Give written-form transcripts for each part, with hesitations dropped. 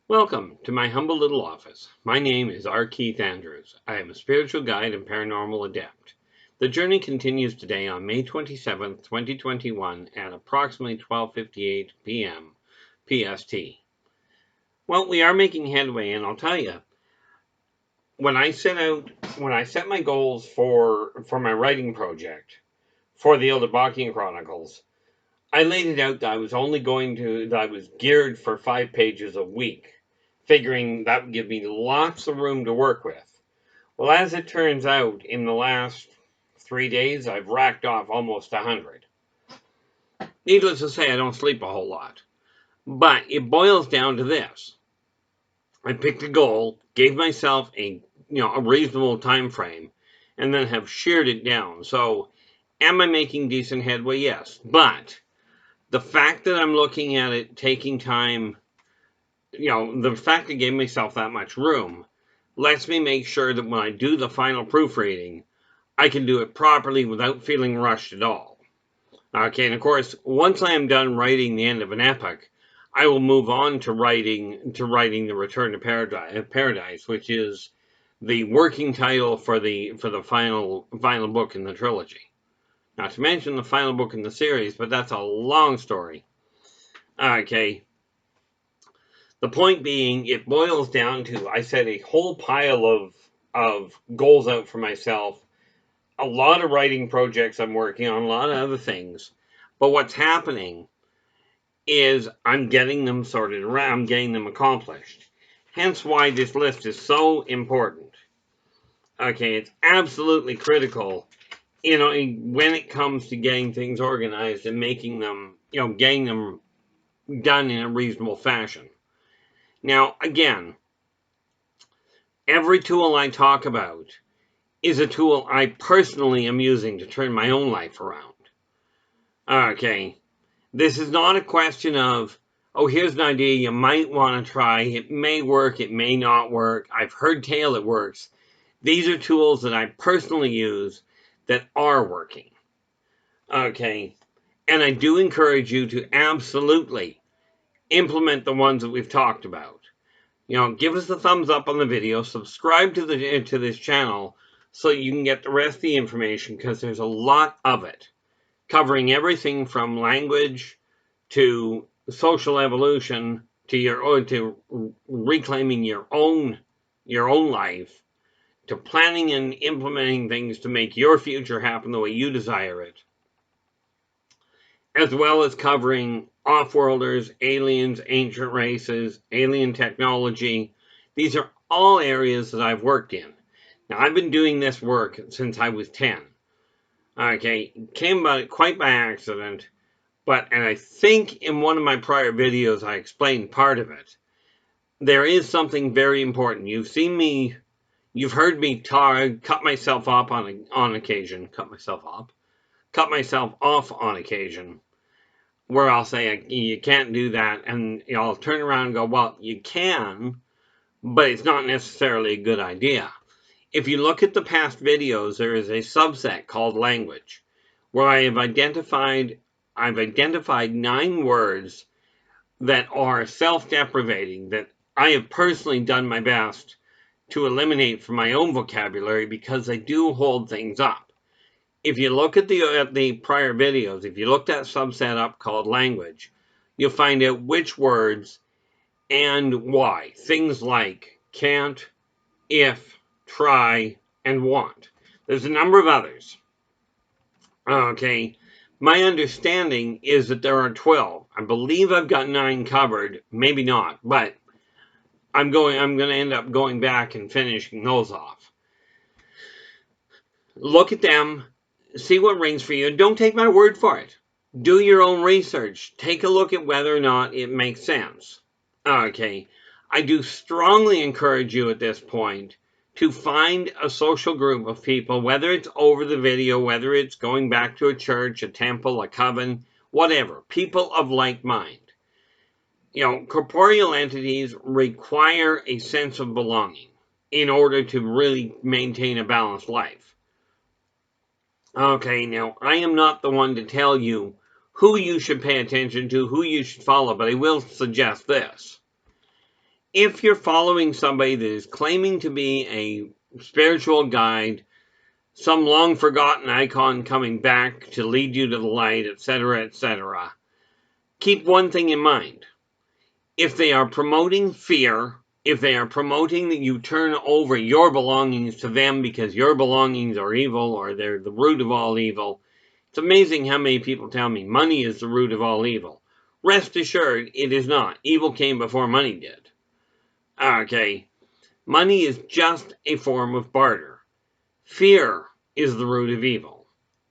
Welcome to my humble little office. My name is R. Keith Andrews. I am a spiritual guide and paranormal adept. The journey continues today on May 27th, 2021 at approximately 12:58 p.m. PST. Well, we are making headway, and I'll tell you, when I set my goals for my writing project for the Yldrbac Chronicles, I laid it out that I was geared for 5 pages a week, figuring that would give me lots of room to work with. Well, as it turns out, in the last 3 days, I've racked off almost 100. Needless to say, I don't sleep a whole lot. But it boils down to this. I picked a goal, gave myself a reasonable time frame, and then have sheared it down. So, am I making decent headway? Yes. But the fact that I'm looking at it, taking time, the fact that I gave myself that much room lets me make sure that when I do the final proofreading, I can do it properly without feeling rushed at all. Okay, and of course, once I am done writing the end of an epic, I will move on to writing the Return to Paradise, which is the working title for the final book in the trilogy. Not to mention the final book in the series, but that's a long story. Okay. The point being, it boils down to I set a whole pile of goals out for myself, a lot of writing projects I'm working on, a lot of other things. But what's happening is I'm getting them sorted around, I'm getting them accomplished. Hence why this list is so important. Okay, it's absolutely critical, when it comes to getting things organized and making them, getting them done in a reasonable fashion. Now, again, every tool I talk about is a tool I personally am using to turn my own life around. Okay, this is not a question of, oh, here's an idea you might want to try. It may work, it may not work. I've heard tale it works. These are tools that I personally use that are working. Okay, and I do encourage you to absolutely implement the ones that we've talked about. Give us a thumbs up on the video, subscribe to this channel so you can get the rest of the information, because there's a lot of it covering everything from language to social evolution to reclaiming your own life, to planning and implementing things to make your future happen the way you desire it, as well as covering off-worlders, aliens, ancient races, alien technology. These are all areas that I've worked in. Now, I've been doing this work since I was 10. Okay, came about it quite by accident, and I think in one of my prior videos I explained part of it. There is something very important. You've heard me cut myself off on occasion, cut myself off on occasion, where I'll say, you can't do that, and I'll turn around and go, well, you can, but it's not necessarily a good idea. If you look at the past videos, there is a subset called language, where I've identified 9 words that are self-deprecating, that I have personally done my best to eliminate from my own vocabulary, because they do hold things up. If you look at the prior videos, if you look that subset up called language, you'll find out which words and why. Things like can't, if, try, and want. There's a number of others. Okay, my understanding is that there are 12. I believe I've got 9 covered, maybe not, but I'm going to end up going back and finishing those off. Look at them, see what rings for you, and don't take my word for it. Do your own research. Take a look at whether or not it makes sense. Okay, I do strongly encourage you at this point to find a social group of people, whether it's over the video, whether it's going back to a church, a temple, a coven, whatever, people of like mind. Corporeal entities require a sense of belonging in order to really maintain a balanced life. Okay, now, I am not the one to tell you who you should pay attention to, who you should follow, but I will suggest this. if you're following somebody that is claiming to be a spiritual guide, some long forgotten icon coming back to lead you to the light, etc., keep one thing in mind. If they are promoting fear, if they are promoting that you turn over your belongings to them because your belongings are evil or they're the root of all evil, it's amazing how many people tell me money is the root of all evil. Rest assured, it is not. Evil came before money did. Okay, money is just a form of barter. Fear is the root of evil.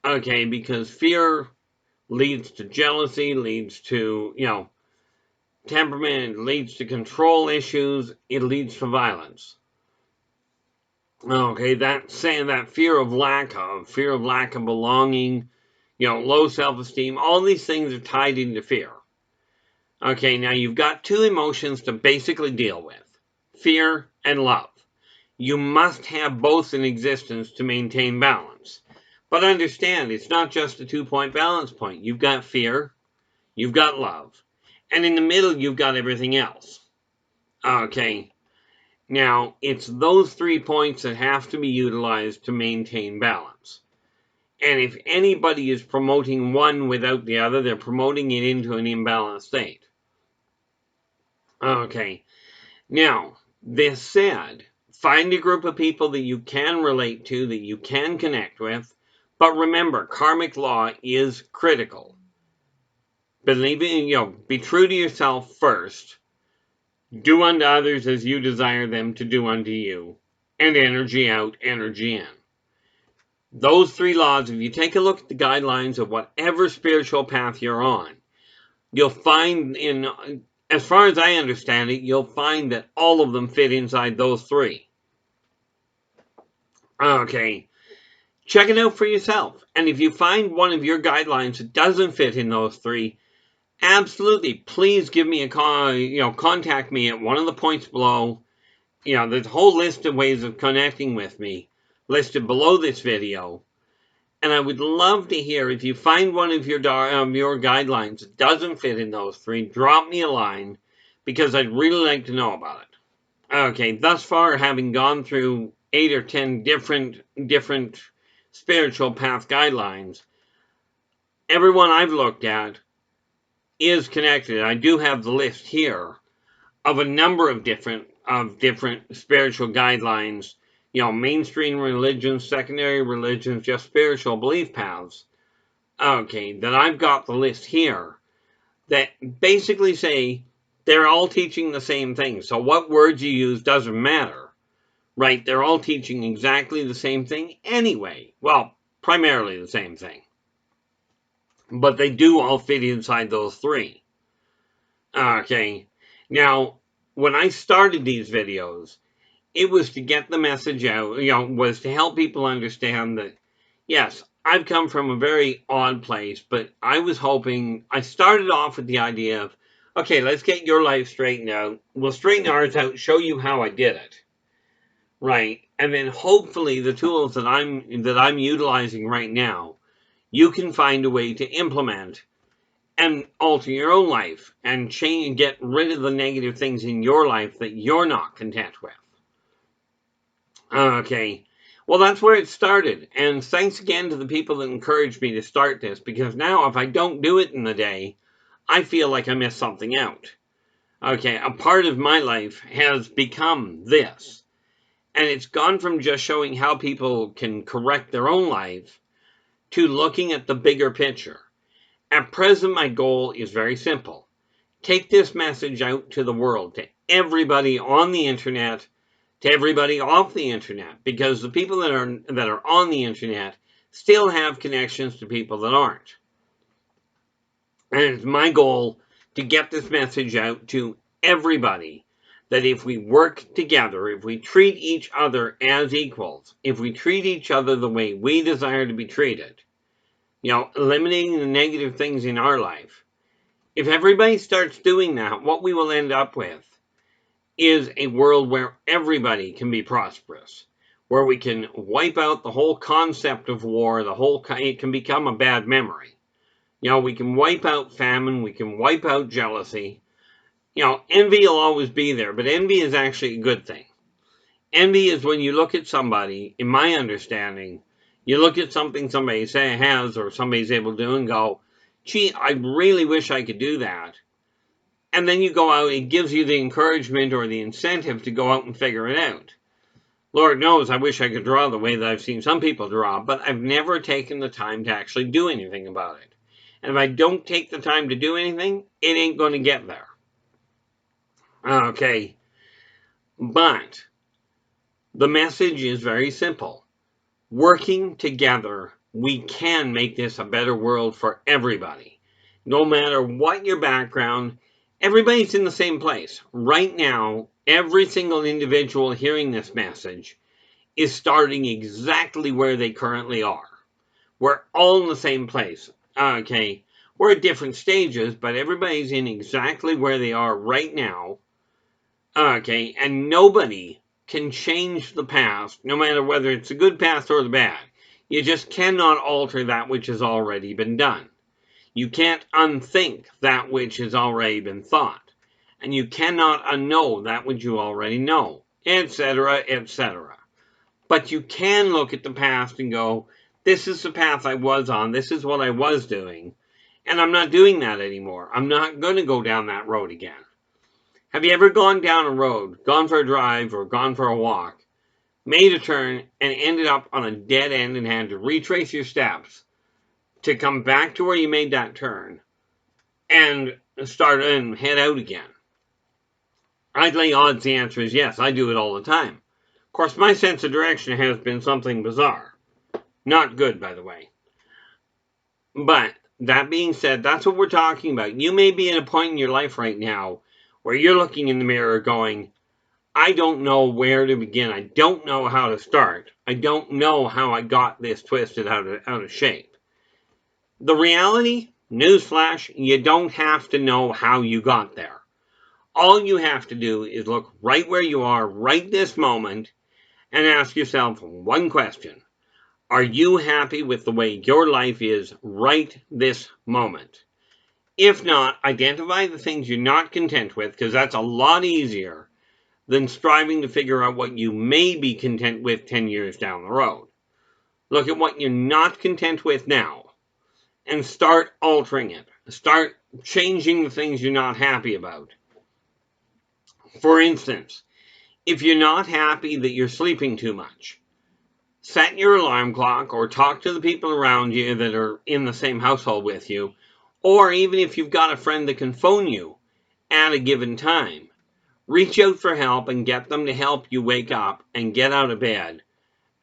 Okay, because fear leads to jealousy, leads to, temperament, it leads to control issues, it leads to violence. Okay, that fear of lack of belonging, low self-esteem, all these things are tied into fear. Okay, now you've got two emotions to basically deal with, fear and love. You must have both in existence to maintain balance. But understand, it's not just a 2-point balance point. You've got fear, you've got love, and in the middle you've got everything else. Okay, now it's those 3 points that have to be utilized to maintain balance. And if anybody is promoting one without the other, they're promoting it into an imbalanced state. Okay, now, this said, find a group of people that you can relate to, that you can connect with, but remember, karmic law is critical. Believe in, be true to yourself first. Do unto others as you desire them to do unto you. And energy out, energy in. Those 3 laws, if you take a look at the guidelines of whatever spiritual path you're on, you'll find as far as I understand it, you'll find that all of them fit inside those 3. Okay, check it out for yourself. And if you find one of your guidelines that doesn't fit in those 3, absolutely, please give me a call, contact me at one of the points below. There's a whole list of ways of connecting with me listed below this video. And I would love to hear if you find one of your guidelines that doesn't fit in those 3, drop me a line because I'd really like to know about it. Okay, thus far, having gone through 8 or 10 different spiritual path guidelines, everyone I've looked at is connected. I do have the list here of a number of different spiritual guidelines, mainstream religions, secondary religions, just spiritual belief paths. Okay, that I've got the list here that basically say they're all teaching the same thing. So what words you use doesn't matter, right? They're all teaching exactly the same thing anyway. Well, primarily the same thing. But they do all fit inside those 3. Okay, now, when I started these videos, it was to get the message out, was to help people understand that, yes, I've come from a very odd place, but I started off with the idea of, okay, let's get your life straightened out. We'll straighten ours out, show you how I did it. Right? And then hopefully the tools that I'm utilizing right now, you can find a way to implement and alter your own life and change and get rid of the negative things in your life that you're not content with. Okay, well, that's where it started. And thanks again to the people that encouraged me to start this, because now if I don't do it in the day, I feel like I missed something out. Okay, a part of my life has become this. And it's gone from just showing how people can correct their own life to looking at the bigger picture. At present, my goal is very simple. Take this message out to the world, to everybody on the internet, to everybody off the internet, because the people that are on the internet still have connections to people that aren't. And it's my goal to get this message out to everybody that if we work together, if we treat each other as equals, if we treat each other the way we desire to be treated, eliminating the negative things in our life, if everybody starts doing that, what we will end up with is a world where everybody can be prosperous, where we can wipe out the whole concept of war, it can become a bad memory. We can wipe out famine, we can wipe out jealousy, Envy will always be there, but envy is actually a good thing. Envy is when you look at somebody, in my understanding, you look at something somebody has or somebody's able to do and go, gee, I really wish I could do that. And then you go out, it gives you the encouragement or the incentive to go out and figure it out. Lord knows I wish I could draw the way that I've seen some people draw, but I've never taken the time to actually do anything about it. And if I don't take the time to do anything, it ain't going to get there. Okay. But the message is very simple. Working together, we can make this a better world for everybody. No matter what your background, everybody's in the same place. Right now, every single individual hearing this message is starting exactly where they currently are. We're all in the same place. Okay, we're at different stages, but everybody's in exactly where they are right now. Okay, and nobody can change the past, no matter whether it's a good past or the bad. You just cannot alter that which has already been done. You can't unthink that which has already been thought. And you cannot unknow that which you already know, etc., etc. But you can look at the past and go, this is the path I was on, this is what I was doing, and I'm not doing that anymore. I'm not going to go down that road again. Have you ever gone down a road, gone for a drive or gone for a walk, made a turn, and ended up on a dead end and had to retrace your steps to come back to where you made that turn and start and head out again? I'd lay odds the answer is yes. I do it all the time. Of course, my sense of direction has been something bizarre. Not good, by the way. But that being said, that's what we're talking about. You may be at a point in your life right now where you're looking in the mirror going, I don't know where to begin. I don't know how to start. I don't know how I got this twisted out of shape. The reality, newsflash, you don't have to know how you got there. All you have to do is look right where you are right this moment and ask yourself one question. Are you happy with the way your life is right this moment? If not, identify the things you're not content with, because that's a lot easier than striving to figure out what you may be content with 10 years down the road. Look at what you're not content with now and start altering it. Start changing the things you're not happy about. For instance, if you're not happy that you're sleeping too much, set your alarm clock or talk to the people around you that are in the same household with you, or even if you've got a friend that can phone you at a given time, reach out for help and get them to help you wake up and get out of bed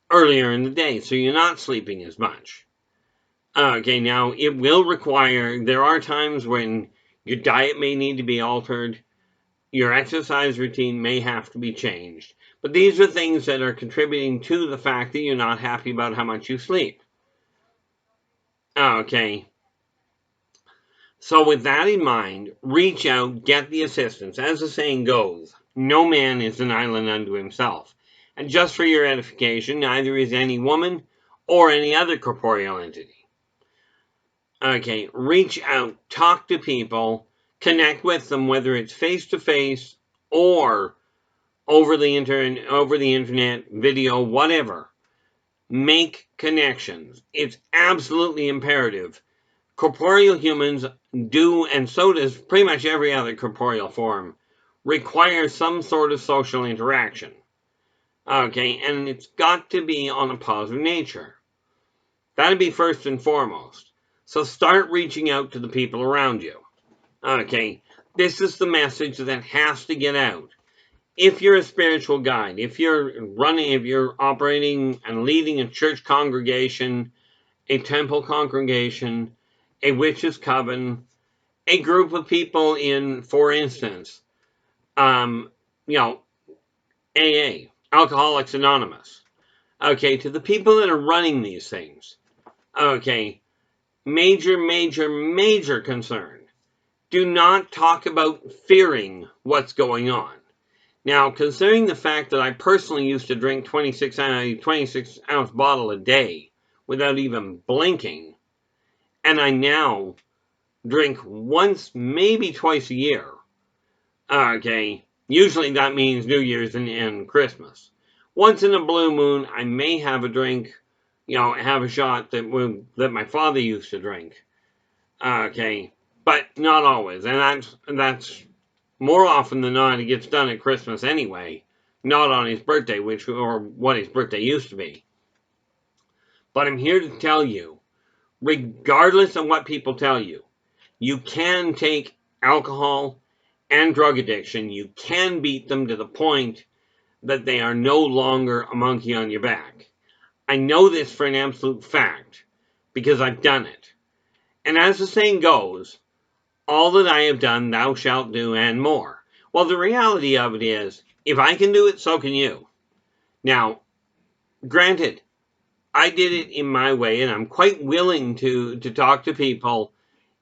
earlier in the day so you're not sleeping as much. Okay, now it will require, there are times when your diet may need to be altered, your exercise routine may have to be changed. But these are things that are contributing to the fact that you're not happy about how much you sleep. Okay. So with that in mind, reach out, get the assistance. As the saying goes, no man is an island unto himself. And just for your edification, neither is any woman or any other corporeal entity. Okay, reach out, talk to people, connect with them, whether it's face-to-face or over the internet, video, whatever. Make connections. It's absolutely imperative. Corporeal humans do, and so does pretty much every other corporeal form, require some sort of social interaction. Okay, and it's got to be on a positive nature. That'd be first and foremost. So start reaching out to the people around you. Okay, this is the message that has to get out. If you're a spiritual guide, if you're operating and leading a church congregation, a temple congregation, a witches' coven, a group of people in, for instance, AA, Alcoholics Anonymous. Okay, to the people that are running these things. Okay, major concern. Do not talk about fearing what's going on. Now, considering the fact that I personally used to drink 26-ounce bottle a day without even blinking, and I now drink once, maybe twice a year, Okay, usually that means New Year's and Christmas. Once in a blue moon, I may have a drink, have a shot that my father used to drink. Okay, but not always, and that's more often than not, it gets done at Christmas anyway, not on his birthday, or what his birthday used to be. But I'm here to tell you, regardless of what people tell you, you can take alcohol and drug addiction, you can beat them to the point that they are no longer a monkey on your back. I know this for an absolute fact because I've done it. And as the saying goes, all that I have done, thou shalt do, and more. Well, the reality of it is, if I can do it, so can you. Now, granted, I did it in my way, and I'm quite willing to talk to people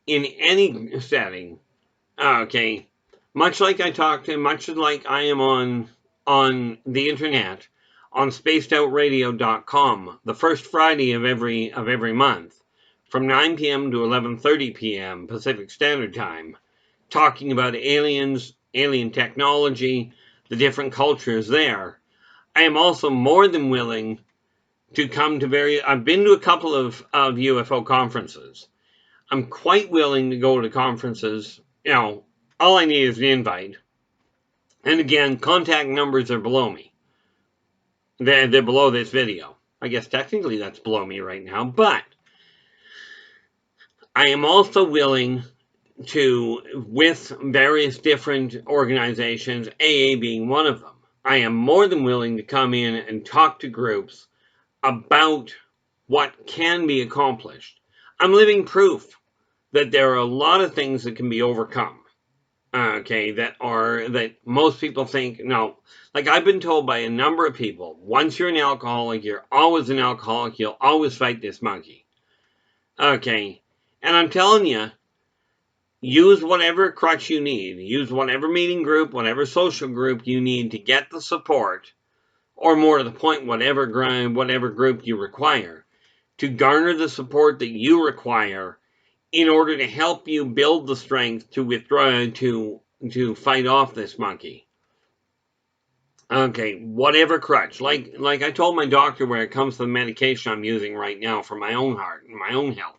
in any setting. Okay, much like I am on the internet, on spacedoutradio.com, the first Friday of every month, from 9 p.m. to 11:30 p.m. Pacific Standard Time, talking about aliens, alien technology, the different cultures there. I am also more than willing to come to I've been to a couple of UFO conferences. I'm quite willing to go to conferences. All I need is the invite. And again, contact numbers are below me. They're below this video. I guess technically that's below me right now, but I am also willing to, with various different organizations, AA being one of them, I am more than willing to come in and talk to groups about what can be accomplished. I'm living proof that there are a lot of things that can be overcome. Okay, that most people think, no. Like I've been told by a number of people, once you're an alcoholic, you're always an alcoholic, you'll always fight this monkey. Okay, and I'm telling you, use whatever crutch you need. Use whatever meeting group, whatever social group you need to get the support, or more to the point, whatever group you require, to garner the support that you require in order to help you build the strength to withdraw, to fight off this monkey. Okay, whatever crutch. Like I told my doctor where it comes to the medication I'm using right now for my own heart and my own health.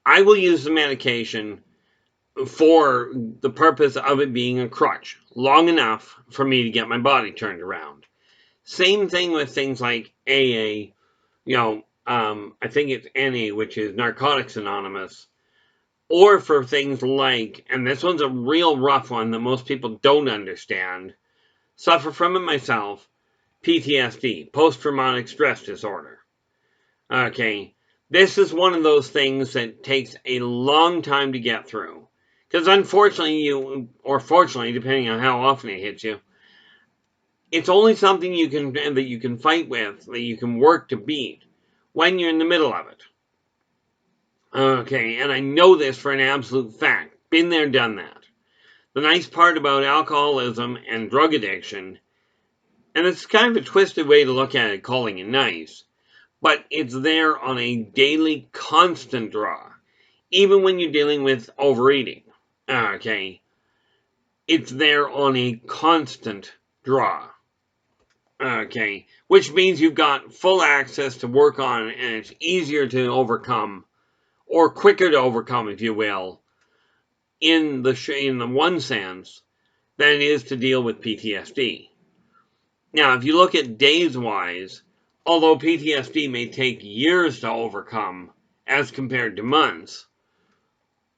I will use the medication for the purpose of it being a crutch, long enough for me to get my body turned around. Same thing with things like AA, I think it's NA, which is Narcotics Anonymous, or for things like, and this one's a real rough one that most people don't understand, suffer from it myself, PTSD, post-traumatic stress disorder. Okay, this is one of those things that takes a long time to get through. Because unfortunately, or fortunately, depending on how often it hits you, it's only something that you can fight with, that you can work to beat when you're in the middle of it. Okay, and I know this for an absolute fact. Been there, done that. The nice part about alcoholism and drug addiction, and it's kind of a twisted way to look at it, calling it nice, but it's there on a daily, constant draw. Even when you're dealing with overeating, okay, it's there on a constant draw. Okay, which means you've got full access to work on, and it's easier to overcome, or quicker to overcome, if you will, in the one sense, than it is to deal with PTSD. Now, if you look at days-wise, although PTSD may take years to overcome as compared to months,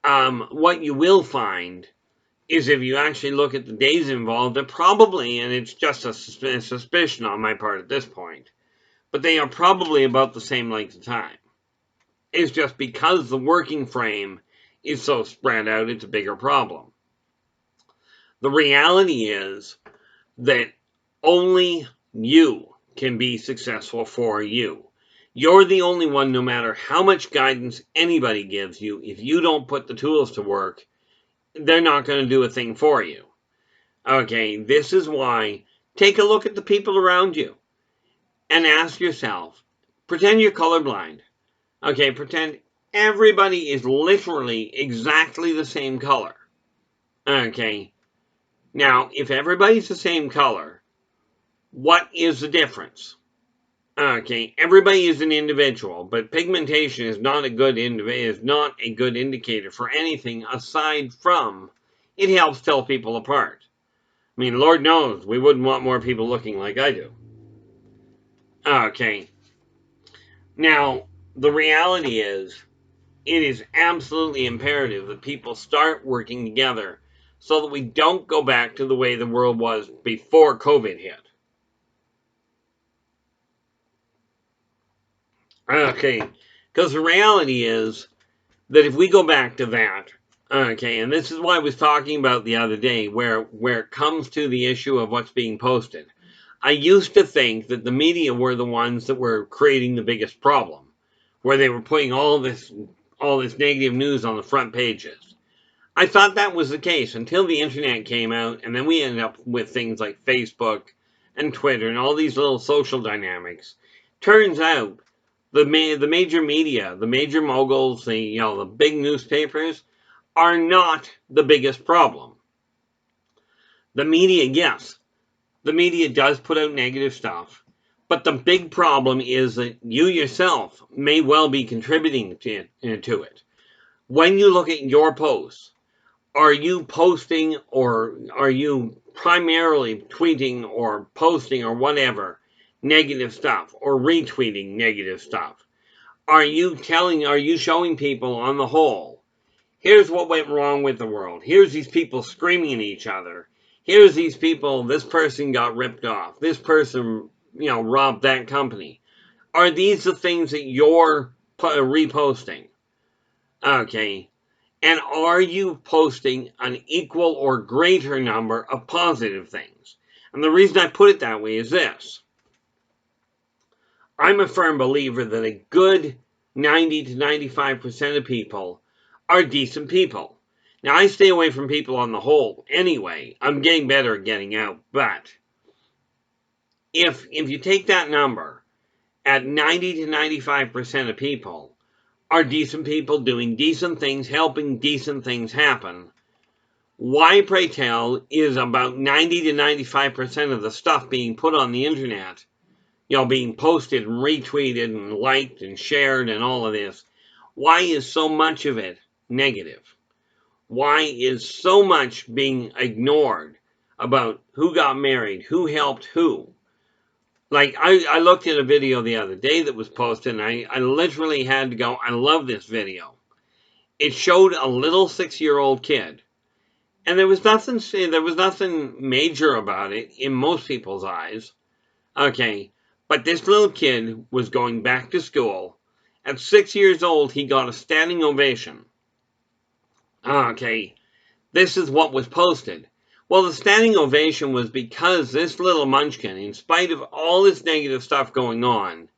what you will find is if you actually look at the days involved, and probably, and it's just a suspicion on my part at this point, but they are probably about the same length of time. It's just because the working frame is so spread out, it's a bigger problem. The reality is that only you can be successful for you. You're the only one, no matter how much guidance anybody gives you, if you don't put the tools to work, they're not going to do a thing for you. Okay, this is why, take a look at the people around you and ask yourself, pretend you're colorblind. Okay, pretend everybody is literally exactly the same color. Okay, Now, if everybody's the same color, what is the difference? Okay, everybody is an individual, but pigmentation is not a good indicator for anything aside from it helps tell people apart. I mean, Lord knows we wouldn't want more people looking like I do. Okay, now the reality is it is absolutely imperative that people start working together so that we don't go back to the way the world was before COVID hit. Okay, because the reality is that if we go back to that, okay, and this is what I was talking about the other day, where it comes to the issue of what's being posted. I used to think that the media were the ones that were creating the biggest problem, where they were putting all this negative news on the front pages. I thought that was the case until the internet came out, and then we ended up with things like Facebook and Twitter and all these little social dynamics. Turns out the major media, the major moguls, the big newspapers are not the biggest problem. The media, yes, the media does put out negative stuff, but the big problem is that you yourself may well be contributing to it. When you look at your posts, are you posting or are you primarily tweeting or posting or whatever negative stuff or retweeting negative stuff? Are you showing people on the whole, here's what went wrong with the world. Here's these people screaming at each other. Here's these people, this person got ripped off. This person, robbed that company. Are these the things that you're reposting? Okay. And are you posting an equal or greater number of positive things? And the reason I put it that way is this. I'm a firm believer that a good 90 to 95% of people are decent people. Now, I stay away from people on the whole anyway. I'm getting better at getting out. But if you take that number at 90 to 95% of people are decent people doing decent things, helping decent things happen, why, pray tell, is about 90 to 95% of the stuff being put on the internet, being posted and retweeted and liked and shared and all of this, why is so much of it negative? Why is so much being ignored about who got married, who helped who? Like, I looked at a video the other day that was posted, and I literally had to go, I love this video. It showed a little 6-year-old kid. And there was nothing major about it in most people's eyes. Okay, but this little kid was going back to school. At 6 years old, he got a standing ovation. Okay, this is what was posted. Well, the standing ovation was because this little munchkin, in spite of all this negative stuff going on,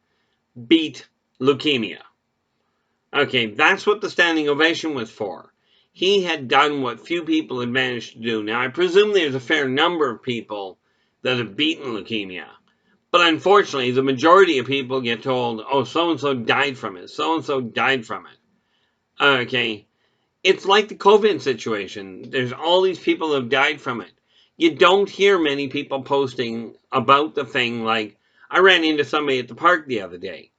beat leukemia. Okay, that's what the standing ovation was for. He had done what few people had managed to do. Now, I presume there's a fair number of people that have beaten leukemia. But unfortunately, the majority of people get told, oh, so-and-so died from it. So-and-so died from it. Okay. It's like the COVID situation. There's all these people that have died from it. You don't hear many people posting about the thing like, I ran into somebody at the park the other day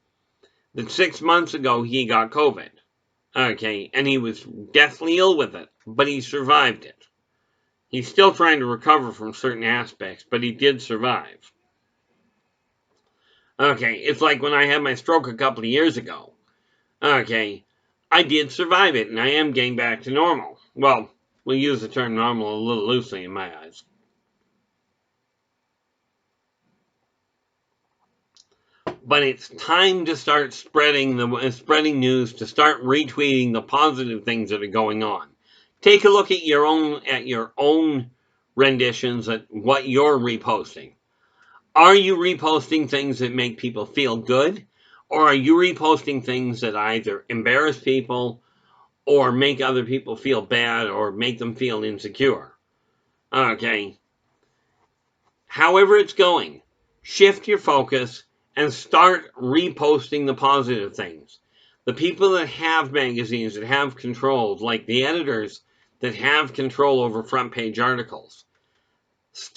that 6 months ago he got COVID. Okay, and he was deathly ill with it, but he survived it. He's still trying to recover from certain aspects, but he did survive. Okay, it's like when I had my stroke a couple of years ago. Okay, I did survive it, and I am getting back to normal. Well, we'll use the term normal a little loosely in my eyes. But it's time to start spreading news, to start retweeting the positive things that are going on. Take a look at your own renditions at what you're reposting. Are you reposting things that make people feel good? Or are you reposting things that either embarrass people or make other people feel bad or make them feel insecure? Okay. However it's going, shift your focus and start reposting the positive things. The people that have magazines, that have controls, like the editors that have control over front page articles,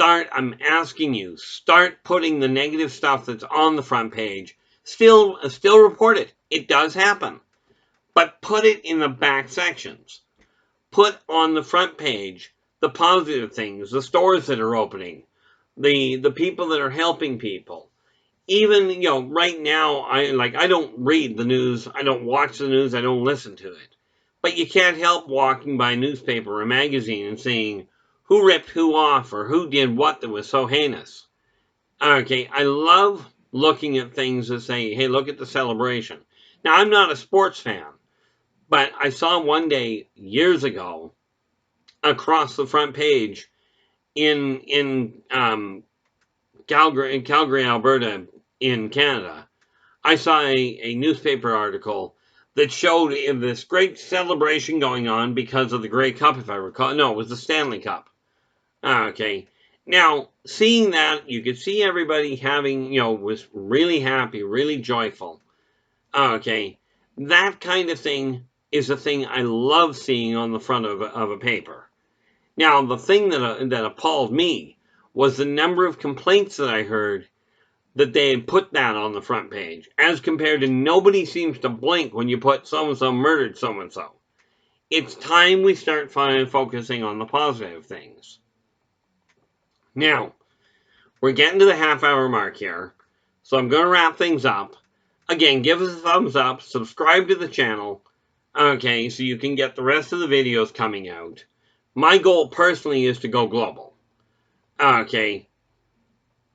I'm asking you, start putting the negative stuff that's on the front page. Still report it. It does happen. But put it in the back sections. Put on the front page the positive things, the stores that are opening, the people that are helping people. Even, right now, I don't read the news, I don't watch the news, I don't listen to it. But you can't help walking by a newspaper or a magazine and seeing who ripped who off or who did what that was so heinous. Okay, I love looking at things that say, hey, look at the celebration. Now, I'm not a sports fan, but I saw one day years ago across the front page in Calgary, Alberta, in Canada. I saw a newspaper article that showed this great celebration going on because of the Grey Cup, if I recall. No, it was the Stanley Cup. Okay. Now, seeing that, you could see everybody having, was really happy, really joyful. Okay. That kind of thing is a thing I love seeing on the front of a paper. Now, the thing that appalled me was the number of complaints that I heard that they had put that on the front page, as compared to nobody seems to blink when you put so-and-so murdered so-and-so. It's time we start focusing on the positive things. Now, we're getting to the half-hour mark here, so I'm going to wrap things up. Again, give us a thumbs up, subscribe to the channel, okay, so you can get the rest of the videos coming out. My goal personally is to go global. Okay,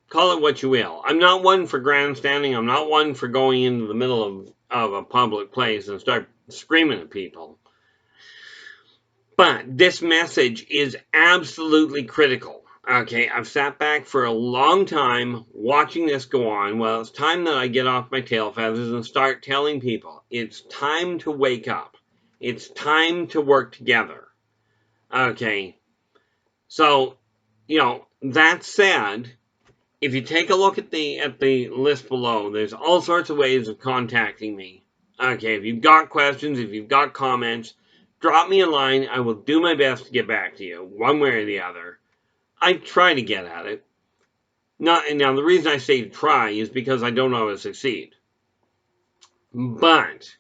call it what you will. I'm not one for grandstanding. I'm not one for going into the middle of a public place and start screaming at people. But this message is absolutely critical. Okay, I've sat back for a long time watching this go on. Well, it's time that I get off my tail feathers and start telling people it's time to wake up. It's time to work together. Okay, so, that said, if you take a look at the list below, there's all sorts of ways of contacting me. Okay, if you've got questions, if you've got comments, drop me a line. I will do my best to get back to you, one way or the other. I try to get at it. Now, the reason I say try is because I don't always succeed. But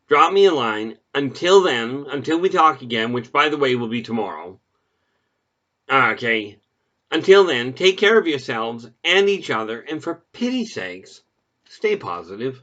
drop me a line. Until then, until we talk again, which, by the way, will be tomorrow. Okay, until then, take care of yourselves and each other, and for pity's sakes, stay positive.